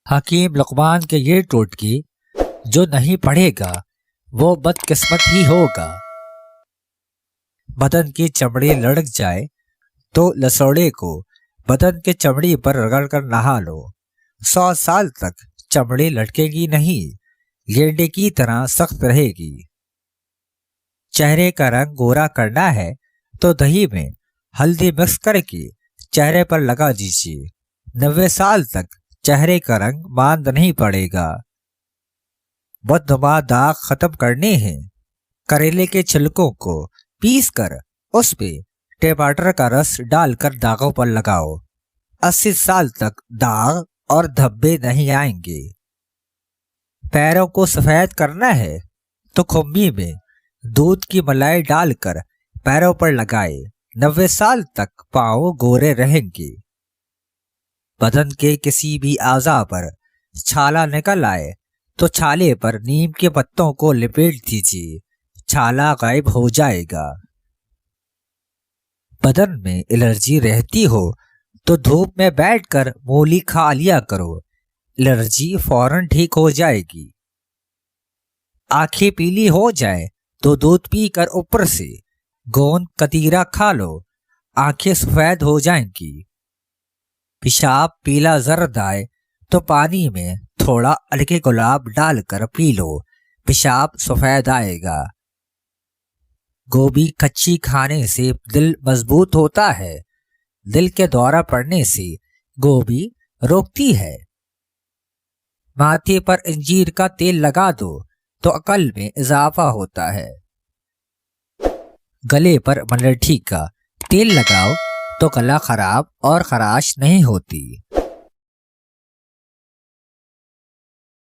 حکیم لقمان کے یہ ٹوٹکی جو نہیں پڑھے گا وہ بدقسمت ہی ہوگا۔ بدن کی چمڑی لڑک جائے تو لسوڑے کو بدن کے چمڑی پر رگڑ کر نہا لو، 100 سال تک چمڑی لٹکے گی نہیں، گینڈے کی طرح سخت رہے گی۔ چہرے کا رنگ گورا کرنا ہے تو دہی میں ہلدی مکس کر کے چہرے پر لگا دیجیے، 90 سال تک چہرے کا رنگ ماند نہیں پڑے گا۔ بدنما داغ ختم کرنے ہیں، کریلے کے چھلکوں کو پیس کر اس پہ ٹماٹر کا رس ڈال کر داغوں پر لگاؤ، 80 سال تک داغ اور دھبے نہیں آئیں گے۔ پیروں کو سفید کرنا ہے تو کھمبی میں دودھ کی ملائی ڈال کر پیروں پر لگائے، 90 سال تک پاؤں گورے رہیں گے۔ بدن کے کسی بھی اعضاء پر چھالا نکل آئے تو چھالے پر نیم کے پتوں کو لپیٹ دیجیے، چھالا غائب ہو جائے گا۔ بدن میں الرجی رہتی ہو تو دھوپ میں بیٹھ کر مولی کھا لیا کرو، الرجی فوراً ٹھیک ہو جائے گی۔ آنکھیں پیلی ہو جائے تو دودھ پی کر اوپر سے گوند کتیرا کھا لو، آنکھیں سفید ہو جائیں گی۔ پیشاب پیلا زرد آئے تو پانی میں تھوڑا ارگ گلاب ڈال کر پی لو، پیشاب سفید آئے گا۔ گوبھی کچی کھانے سے دل مضبوط ہوتا ہے، دل کے دورہ پڑنے سے گوبھی روکتی ہے۔ ماتھے پر انجیر کا تیل لگا دو تو عقل میں اضافہ ہوتا ہے۔ گلے پر ملٹھی کا تیل لگاؤ تو گلا خراب اور خراش نہیں ہوتی۔